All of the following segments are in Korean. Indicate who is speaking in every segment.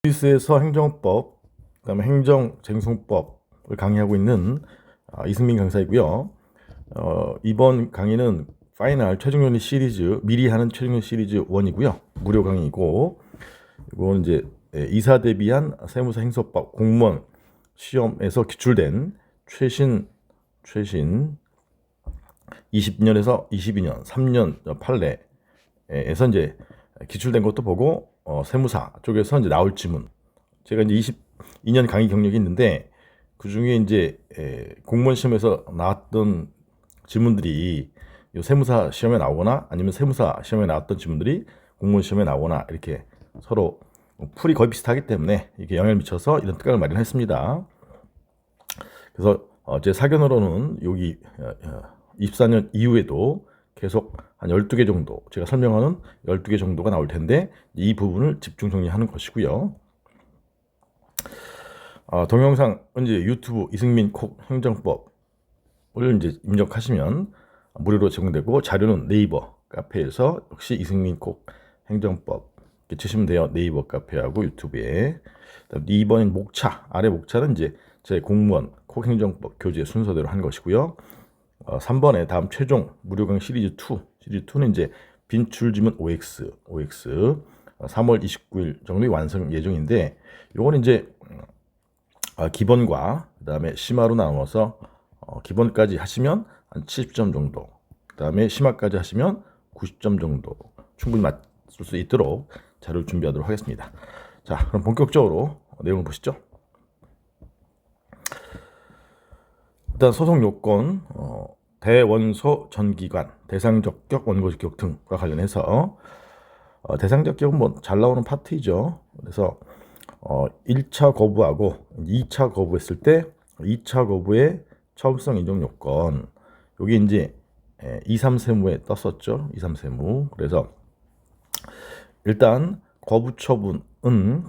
Speaker 1: 스위스에서 행정법, 그다음에 행정쟁송법을 강의하고 있는 이승민 강사이고요. 이번 강의는 파이널 최종연리 시리즈, 미리 하는 최종연리 시리즈 1이고요. 무료 강의이고, 이건 이제 이사 대비한 세무사 행서법 공무원 시험에서 기출된 최신 20년에서 22년 3년 판례에서 이제 기출된 것도 보고 세무사 쪽에서 이제 나올 지문, 제가 이제 22년 강의 경력이 있는데 그 중에 이제 공무원 시험에서 나왔던 지문들이 이 세무사 시험에 나오거나 아니면 세무사 시험에 나왔던 지문들이 공무원 시험에 나오거나 이렇게 서로 풀이 거의 비슷하기 때문에 이게 영향을 미쳐서 이런 특강을 마련했습니다. 그래서 제 사견으로는 여기 24년 이후에도 계속 한 12개 정도, 제가 설명하는 12개 정도가 나올 텐데 이 부분을 집중 정리하는 것이고요. 동영상 이제 유튜브 이승민 콕 행정법을 이제 입력하시면 무료로 제공되고, 자료는 네이버 카페에서 역시 이승민 콕 행정법 이렇게 치시면 돼요. 네이버 카페하고 유튜브에. 2번인 목차, 아래 목차는 이제 제 공무원 콕 행정법 교재 순서대로 한 것이고요. 3번에 다음 최종 무료 강의 시리즈 2는 이제 빈출지문 OX 3월 29일 정도의 완성 예정인데, 요거는 이제 기본과 그 다음에 심화로 나눠서 기본까지 하시면 한 70점 정도, 그 다음에 심화까지 하시면 90점 정도 충분히 맞을 수 있도록 자료를 준비하도록 하겠습니다. 자, 그럼 본격적으로 내용을 보시죠. 일단 소송 요건, 대원소 전기관, 대상적격, 원고적격 등과 관련해서 대상적격은 뭐 잘 나오는 파트이죠. 그래서 1차 거부하고 2차 거부했을 때 2차 거부의 처음성 인정 요건, 여기 이제 23세무에 떴었죠. 23세무. 그래서 일단 거부처분은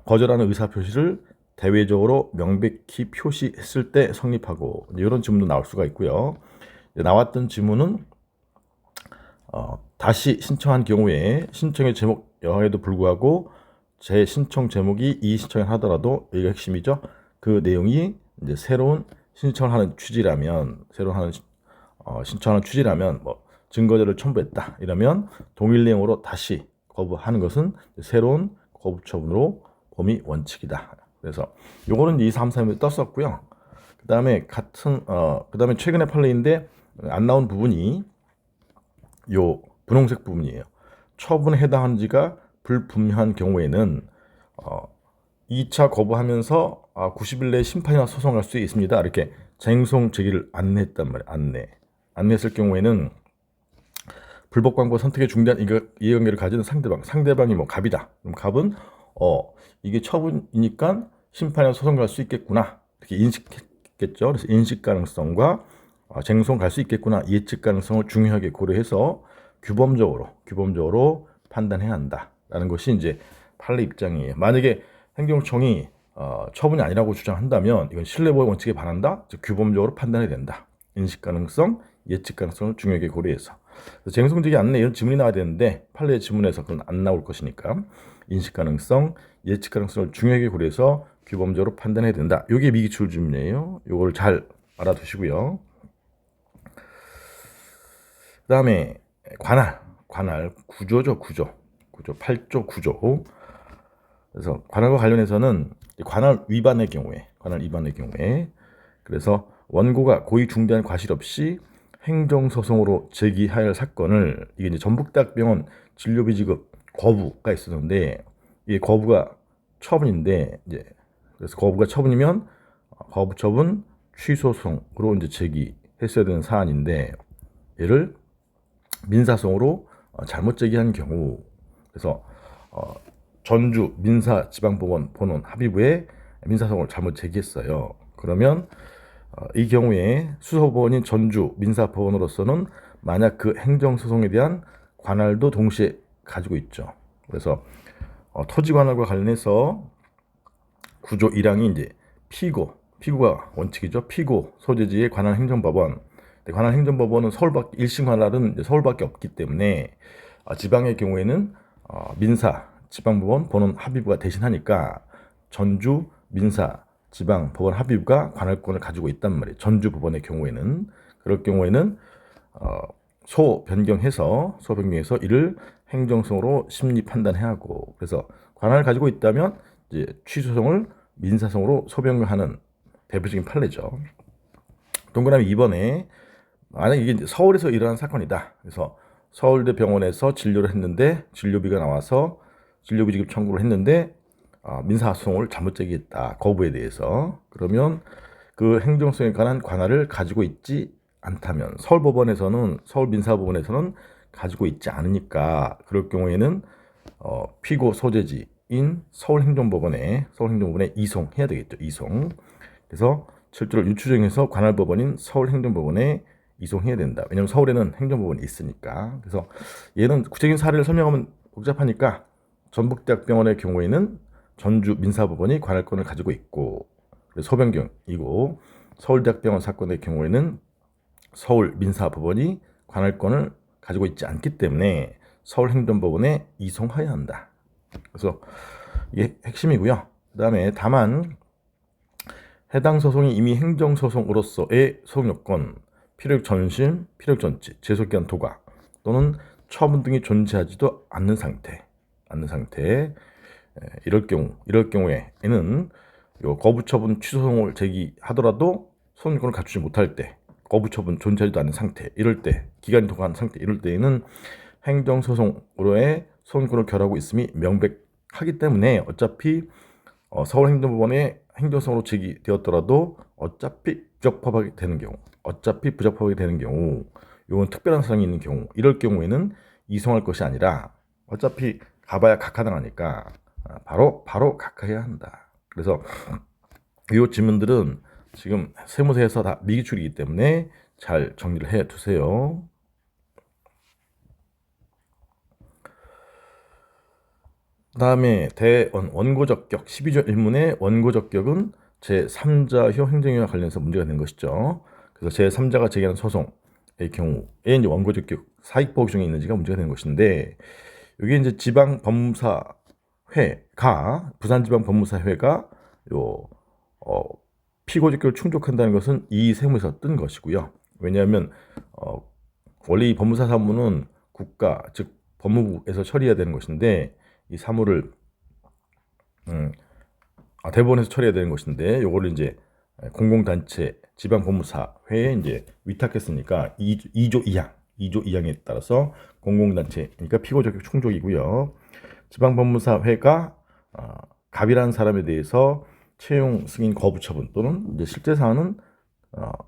Speaker 1: 거절하는 의사표시를 대외적으로 명백히 표시했을 때 성립하고, 이런 지문도 나올 수가 있고요. 나왔던 지문은 다시 신청한 경우에 신청의 제목 여하에도 불구하고 제 신청 제목이 이 신청을 하더라도, 여기가 핵심이죠. 그 내용이 이제 새로운 신청을 하는 취지라면, 신청하는 취지라면, 뭐 증거자료를 첨부했다 이러면 동일 내용으로 다시 거부하는 것은 새로운 거부 처분으로 범위 원칙이다. 그래서 요거는 2, 3, 3에 떴었고요. 그 다음에 최근에 판례인데 안 나온 부분이 요 분홍색 부분이에요. 처분에 해당하는지가 불분명한 경우에는 2차 거부하면서 90일 내에 심판이나 소송할 수 있습니다. 이렇게 쟁송 제기를 안내했단 말이에요. 안내했을 경우에는 불법 광고 선택에 중대한 이해관계를 가지는 상대방이 뭐 갑이다. 그럼 갑은 이게 처분이니까 심판이나 소송 갈 수 있겠구나, 이렇게 인식했겠죠. 그래서 인식 가능성과 쟁송 갈 수 있겠구나, 예측 가능성을 중요하게 고려해서 규범적으로 판단해야 한다라는 것이 이제 판례 입장이에요. 만약에 행정청이 처분이 아니라고 주장한다면 이건 신뢰보호 원칙에 반한다, 즉 규범적으로 판단해야 된다. 인식 가능성, 예측 가능성을 중요하게 고려해서. 쟁송제기 안내 이런 지문이 나와야 되는데 판례 지문에서 그건 안 나올 것이니까 인식 가능성, 예측 가능성을 중요하게 고려해서 규범적으로 판단해야 된다. 이게 미기출 지문이에요. 이걸 잘 알아두시고요. 그 다음에 관할 구조죠. 구조 8조 구조. 그래서 관할과 관련해서는 관할 위반의 경우에 그래서 원고가 고의 중대한 과실 없이 행정소송으로 제기할 사건을, 이게 이제 전북대학병원 진료비 지급 거부가 있었는데, 이게 거부가 처분인데, 이제 그래서 거부가 처분이면 거부 처분 취소송으로 이제 제기했어야 되는 사안인데, 얘를 민사소송으로 잘못 제기한 경우, 그래서 전주 민사지방법원 본원 합의부에 민사소송을 잘못 제기했어요. 그러면 이 경우에 수소법원인 전주 민사법원으로서는 만약 그 행정소송에 대한 관할도 동시에 가지고 있죠. 그래서 토지관할과 관련해서 구조 1항이 이제 피고가 원칙이죠. 피고 소재지의 관할 행정법원. 관할 행정법원은 서울밖에, 1심 관할은 서울밖에 없기 때문에 지방의 경우에는 민사 지방법원 본원 합의부가 대신하니까 전주 민사 지방법원 합의부가 관할권을 가지고 있단 말이에요. 전주 법원의 경우에는 그럴 경우에는 소변경해서 이를 행정소송으로 심리 판단해야 하고, 그래서 관할을 가지고 있다면 이제 취소송을 민사소송으로 소변경하는 대표적인 판례죠. 동그라미 2번에 만약 이게 이제 서울에서 일어난 사건이다. 그래서 서울대 병원에서 진료를 했는데 진료비가 나와서 진료비 지급 청구를 했는데 민사소송을 잘못 제기했다. 거부에 대해서. 그러면 그 행정소송에 관한 관할을 가지고 있지 않다면 서울민사법원에서는 가지고 있지 않으니까 그럴 경우에는 피고 소재지인 서울행정법원에 이송해야 되겠죠. 이송. 그래서 철저를 유추정해서 관할법원인 서울행정법원에 이송해야 된다. 왜냐하면 서울에는 행정법원이 있으니까. 그래서 얘는 구체적인 사례를 설명하면 복잡하니까 전북대학병원의 경우에는 전주 민사법원이 관할권을 가지고 있고, 소변경이고, 서울대학병원 사건의 경우에는 서울민사법원이 관할권을 가지고 있지 않기 때문에 서울행정법원에 이송해야 한다. 그래서 이게 핵심이고요. 그 다음에 다만 해당 소송이 이미 행정소송으로서의 소송요건, 필요적 전심, 필요적 전치, 제소기한 도가 또는 처분 등이 존재하지도 않는 상태. 이럴 경우에는 거부처분 취소송을 제기하더라도 소송요건을 갖추지 못할 때, 거부처분 존재하지도 않는 상태, 이럴 때, 기간이 도가한 상태, 이럴 때에는 행정소송으로의 소송요건을 결하고 있음이 명백하기 때문에 어차피 서울행정법원에 행정소송으로 제기되었더라도 어차피 부적법하게 되는 경우, 이건 특별한 사정이 있는 경우, 이럴 경우에는 이송할 것이 아니라 어차피 가봐야 각하당하니까 바로 각하해야 한다. 그래서 이 질문들은 지금 세무서에서 다 미기출이기 때문에 잘 정리를 해 두세요. 그 다음에 원고적격 12조 1문의 원고적격은 제3자효 행정위와 관련해서 문제가 된 것이죠. 그래서 제3자가 제기하는 소송의 경우에 이제 원고적격 사익보호 중에 있는지가 문제가 되는 것인데, 여기 이제 부산지방법무사회가 피고적격을 충족한다는 것은 이 세무에서 뜬 것이고요. 왜냐하면 원래 이 법무사 사무는 국가 즉 법무부에서 처리해야 되는 것인데, 이 사무를 대법원에서 처리해야 되는 것인데, 요거를 이제 공공단체 지방법무사회에 이제 위탁했으니까 2조 2항에 따라서 공공단체니까 피고적격 충족이고요. 지방법무사회가 갑이라는 사람에 대해서 채용 승인 거부 처분 또는 이제 실제 사안은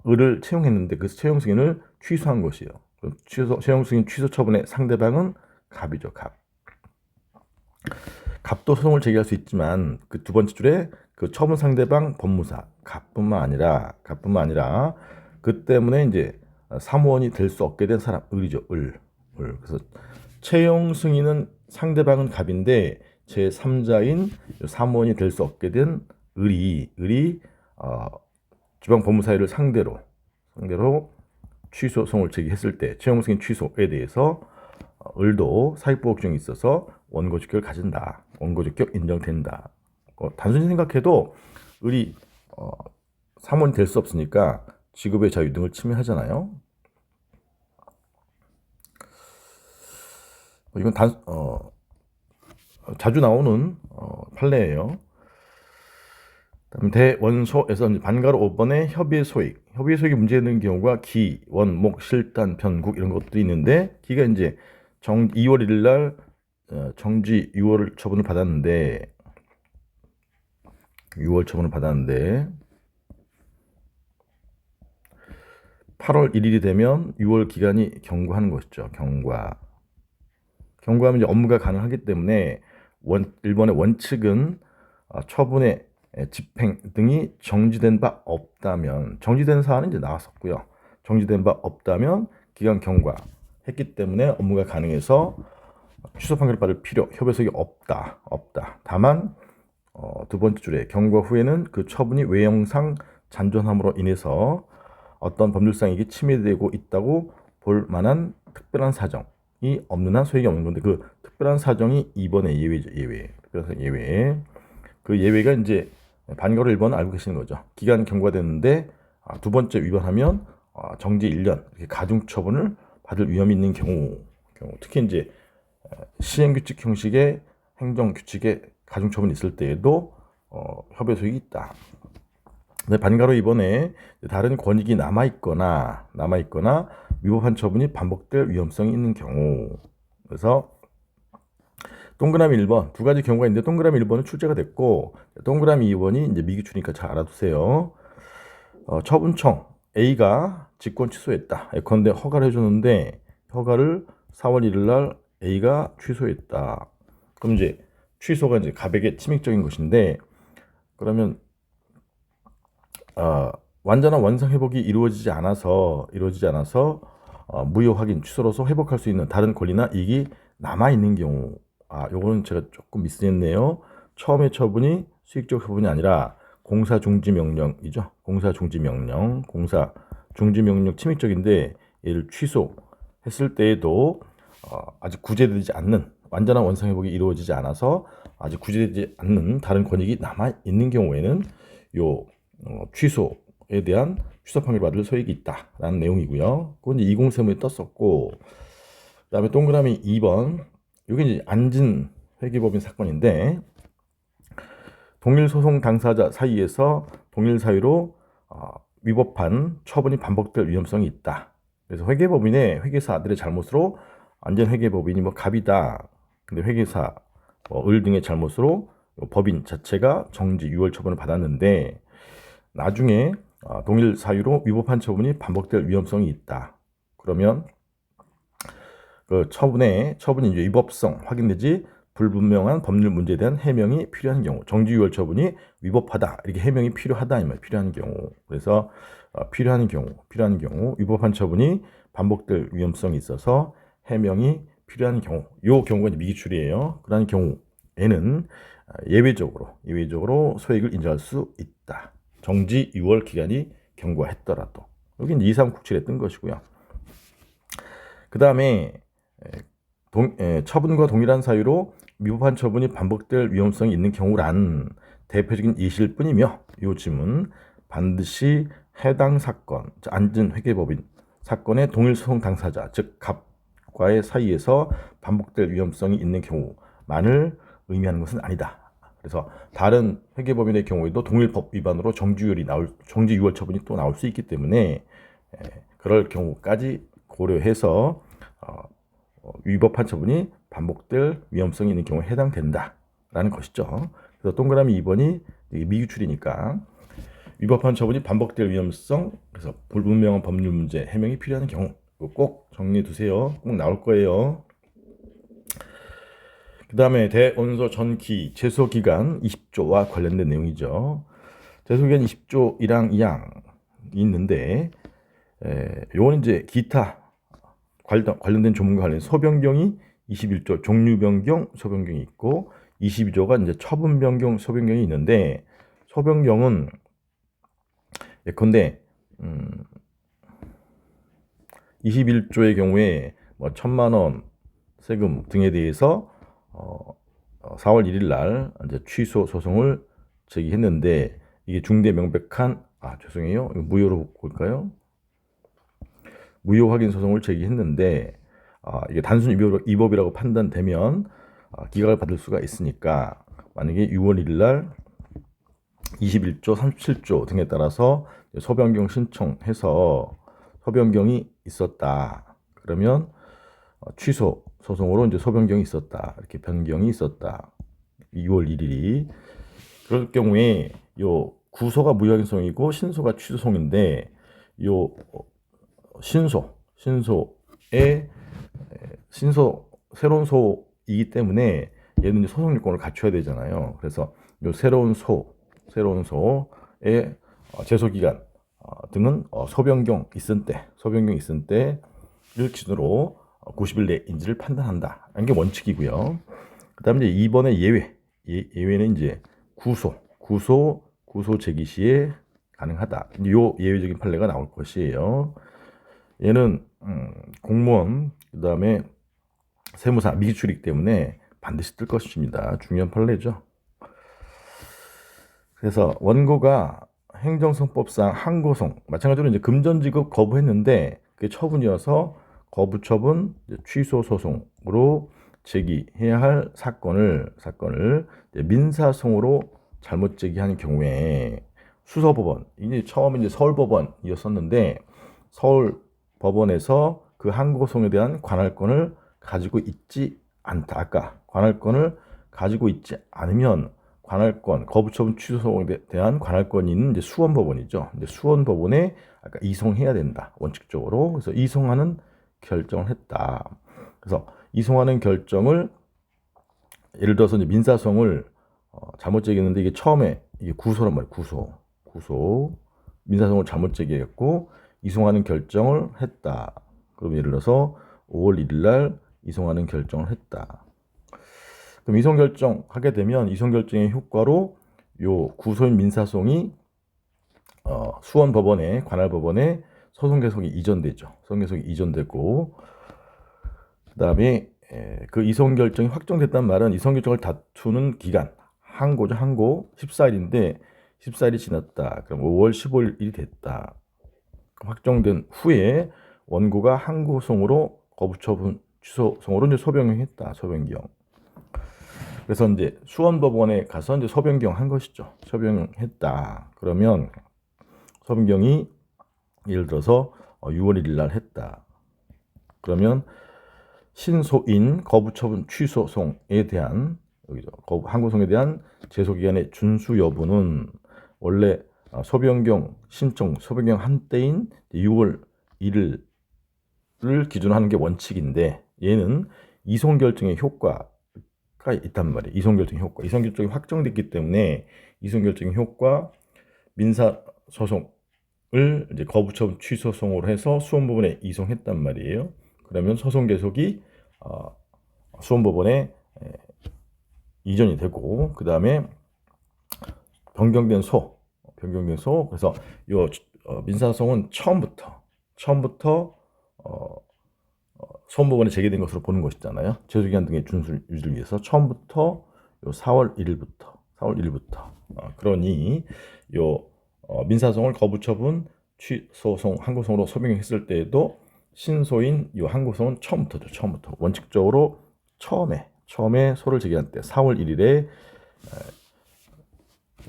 Speaker 1: 을을 채용했는데 그 채용 승인을 취소한 것이에요. 채용 승인 취소 처분의 상대방은 갑이죠. 갑도 소송을 제기할 수 있지만 그 두 번째 줄에 그 처분 상대방 법무사 갑뿐만 아니라 그 때문에 이제 사무원이 될 수 없게 된 사람 을이죠. 을. 그래서 채용 승인은 상대방은 갑인데 제3자인 사무원이 될 수 없게 된 을이 지방법무사회를 상대로 취소송을 제기했을 때 채용 승인 취소에 대해서 을도 사익보호증이 있어서 원고적격을 가진다. 원고적격 인정된다. 단순히 생각해도 을이 사무원이 될 수 없으니까 직업의 자유 등을 침해하잖아요. 이건 자주 나오는 판례예요. 대원소에서 반가로 5번의 협의의 소익이 문제되는 경우가 기, 원, 목, 실단, 변국 이런 것들이 있는데, 기가 이제 2월 1일 날 정지 6월 처분을 받았는데 8월 1일이 되면 6월 기간이 경과하는 것이죠. 경과하면 이제 업무가 가능하기 때문에 일본의 원칙은 처분의 집행 등이 정지된 바 없다면, 정지된 사안은 이제 나왔었고요. 정지된 바 없다면 기간 경과했기 때문에 업무가 가능해서 취소 판결을 받을 필요, 협의석이 없다. 다만 두 번째 줄에 경과 후에는 그 처분이 외형상 잔존함으로 인해서 어떤 법률상 이게 침해되고 있다고 볼 만한 특별한 사정, 없는 한 소액이 없는 건데 그 특별한 사정이 2번의 예외죠. 특별한 예외. 그 예외가 이제 반가로 1번 알고 계시는 거죠. 기간 경과됐는데 두 번째 위반하면 정지 1년 이렇게 가중처분을 받을 위험이 있는 경우 특히 이제 시행규칙 형식의 행정규칙에 가중처분이 있을 때에도 협의 소익이 있다. 근데 반가로 이번에 다른 권익이 남아있거나 위법한 처분이 반복될 위험성이 있는 경우 그래서 동그라미 1번 두 가지 경우가 있는데 동그라미 1번은 출제가 됐고 동그라미 2번이 이제 미기출이니까 잘 알아두세요. 처분청 A가 직권 취소했다. 예컨대 허가를 해줬는데 허가를 4월 1일 날 A가 취소했다. 그럼 이제 취소가 이제 가백의 침익적인 것인데 그러면 완전한 원상 회복이 이루어지지 않아서 무효 확인 취소로서 회복할 수 있는 다른 권리나 이익이 남아 있는 경우 요거는 제가 조금 미스했네요. 처음에 처분이 수익적 처분이 아니라 공사 중지 명령이죠. 공사 중지 명령 침익적인데 얘를 취소했을 때에도 아직 구제되지 않는 완전한 원상 회복이 이루어지지 않아서 아직 구제되지 않는 다른 권익이 남아 있는 경우에는 요 취소에 대한 취소 판결 받을 소익이 있다라는 내용이고요. 그건 이제 20세무에 떴었고 그다음에 동그라미 2번 이게 이제 안진 회계법인 사건인데 동일 소송 당사자 사이에서 동일 사유로 위법한 처분이 반복될 위험성이 있다. 그래서 회계법인의 회계사들의 잘못으로 안전 회계법인이 갑이다. 근데 회계사 을 등의 잘못으로 법인 자체가 정지 6월 처분을 받았는데 나중에 동일 사유로 위법한 처분이 반복될 위험성이 있다. 그러면 그 처분이 이제 위법성 확인되지 불분명한 법률 문제에 대한 해명이 필요한 경우, 정지 6월 처분이 위법하다 이렇게 해명이 필요하다 이 말 필요한 경우. 그래서 필요한 경우 위법한 처분이 반복될 위험성이 있어서 해명이 필요한 경우, 요 경우가 이제 미기출이에요. 그런 경우에는 예외적으로 소액을 인정할 수 있다. 정지 6월 기간이 경과했더라도. 여기 2397에 뜬 것이고요. 그 다음에 처분과 동일한 사유로 위법한 처분이 반복될 위험성이 있는 경우란 대표적인 예시일 뿐이며 이 지문 반드시 해당 사건, 안전 회계법인 사건의 동일 소송 당사자, 즉 갑과의 사이에서 반복될 위험성이 있는 경우만을 의미하는 것은 아니다. 그래서 다른 회계법인의 경우에도 동일 법 위반으로 정지 6월 처분이 또 나올 수 있기 때문에 그럴 경우까지 고려해서 위법한 처분이 반복될 위험성이 있는 경우에 해당된다라는 것이죠. 그래서 동그라미 2번이 미규출이니까 위법한 처분이 반복될 위험성, 그래서 불분명한 법률 문제 해명이 필요한 경우 꼭 정리해 두세요. 꼭 나올 거예요. 그 다음에 대원서 전기 제소기간 20조와 관련된 내용이죠. 제소기간 20조 1항 2항이 있는데 요건 이제 기타 관련된 조문과 관련 소변경이 21조 종류변경 소변경이 있고 22조가 이제 처분변경 소변경이 있는데 소변경은 예컨대 21조의 경우에 1,000만 원 세금 등에 대해서 4월 1일 날 이제 취소 소송을 제기했는데 이게 중대 명백한 죄송해요. 무효로 볼까요? 무효 확인 소송을 제기했는데 이게 단순 위법이라고 판단되면 기각을 받을 수가 있으니까 만약에 6월 1일 날 21조, 37조 등에 따라서 소변경 신청해서 소변경이 있었다. 그러면 취소 소송으로 이제 소변경이 있었다. 이렇게 변경이 있었다. 6월 1일이 그럴 경우에 요 구소가 무효확인소송이고 신소가 취소송인데 요 신소의 새로운 소이기 때문에 얘는 이제 소송 요건을 갖춰야 되잖아요. 그래서 요 새로운 소의 제소 기간 등은 소변경 있은 때를 기준으로 90일 내 인지를 판단한다. 이런 게 원칙이고요. 그다음에 이제 2번의 예외는 이제 구소 제기 시에 가능하다. 요 예외적인 판례가 나올 것이에요. 얘는 공무원 그다음에 세무사 미기출이기 때문에 반드시 뜰 것입니다. 중요한 판례죠. 그래서 원고가 행정성법상 항고송 마찬가지로 이제 금전지급 거부했는데 그게 처분이어서 거부처분 취소 소송으로 제기해야 할 사건을 민사송으로 잘못 제기한 경우에 수서법원 이게 처음에 이제 서울법원이었었는데 서울법원에서 그 항고송에 대한 관할권을 가지고 있지 않다. 아까 관할권을 가지고 있지 않으면 관할권, 거부처분 취소에 대한 관할권이 있는 이제 수원법원이죠. 근데 수원법원에 아까 이송해야 된다. 원칙적으로. 그래서 이송하는 결정을 했다. 그래서 이송하는 결정을 예를 들어서 이제 민사송을 잘못 제기했는데 이게 처음에 이게 구소란 말이에요. 구소. 민사송을 잘못 제기했고 이송하는 결정을 했다. 그럼 예를 들어서 5월 1일 날 이송하는 결정을 했다. 그럼 이송 결정하게 되면 이송 결정의 효과로 요 구소인 민사송이 수원법원에 관할법원에 소송 계속이 이전되죠. 소송 계속이 이전되고 그다음에 그 이송 결정이 확정됐다는 말은 이송 결정을 다투는 기간 항고죠. 항고 14일인데 14일이 지났다. 그럼 5월 15일이 됐다. 확정된 후에 원고가 항고송으로 거부처분 취소송으로 이제 소변경했다. 소변경. 그래서 이제 수원법원에 가서 이제 소변경 한 것이죠. 소변경했다. 그러면 소변경이 예를 들어서 6월 1일 날 했다. 그러면 신소인 거부처분 취소송에 대한 여기죠. 항고송에 대한 제소기간의 준수 여부는 원래 소변경 신청 소변경 한 때인 6월 1일을 기준으로 하는 게 원칙인데 얘는 이송 결정의 효과가 있단 말이에요. 이송 결정의 효과. 이송 결정이 확정됐기 때문에 이송 결정의 효과 민사 소송을 이제 거부처분 취소송으로 해서 수원법원에 이송했단 말이에요. 그러면 소송 계속이 수원법원에 이전이 되고 그 다음에 변경된 소 그래서 요 민사소송은 처음부터 수원법원에 제기된 것으로 보는 것이잖아요. 제소기간 등의 준수 유지를 위해서 처음부터 요 4월 1일부터 그러니 요 민사소송을 거부처분 취소송 항고송으로 소변경했을 때에도 신소인 이 항고송은 처음부터 원칙적으로 처음에 소를 제기할 때 4월 1일에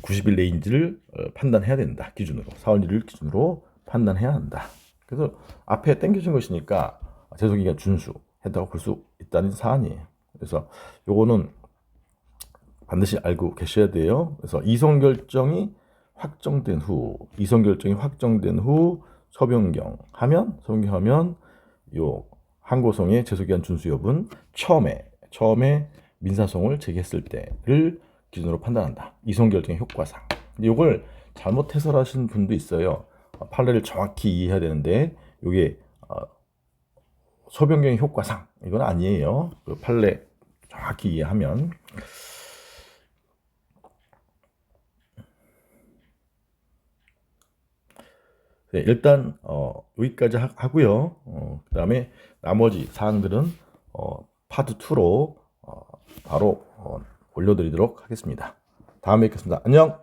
Speaker 1: 90일 내인지를 판단해야 된다. 기준으로 4월 1일 기준으로 판단해야 한다. 그래서 앞에 땡겨진 것이니까 제소기간 준수했다고 볼 수 있다는 사안이에요. 그래서 요거는 반드시 알고 계셔야 돼요. 그래서 이송 결정이 확정된 후 소변경하면 요 항고송의 제소기간 준수 여부는 처음에 민사송을 제기했을 때를 기준으로 판단한다. 이송 결정의 효과상. 이걸 잘못 해설하신 분도 있어요. 판례를 정확히 이해해야 되는데 이게 소변경의 효과상 이건 아니에요. 그 판례 정확히 이해하면. 네, 일단 여기까지 하고요. 그 다음에 나머지 사항들은 파트 2로 바로 올려드리도록 하겠습니다. 다음에 뵙겠습니다. 안녕.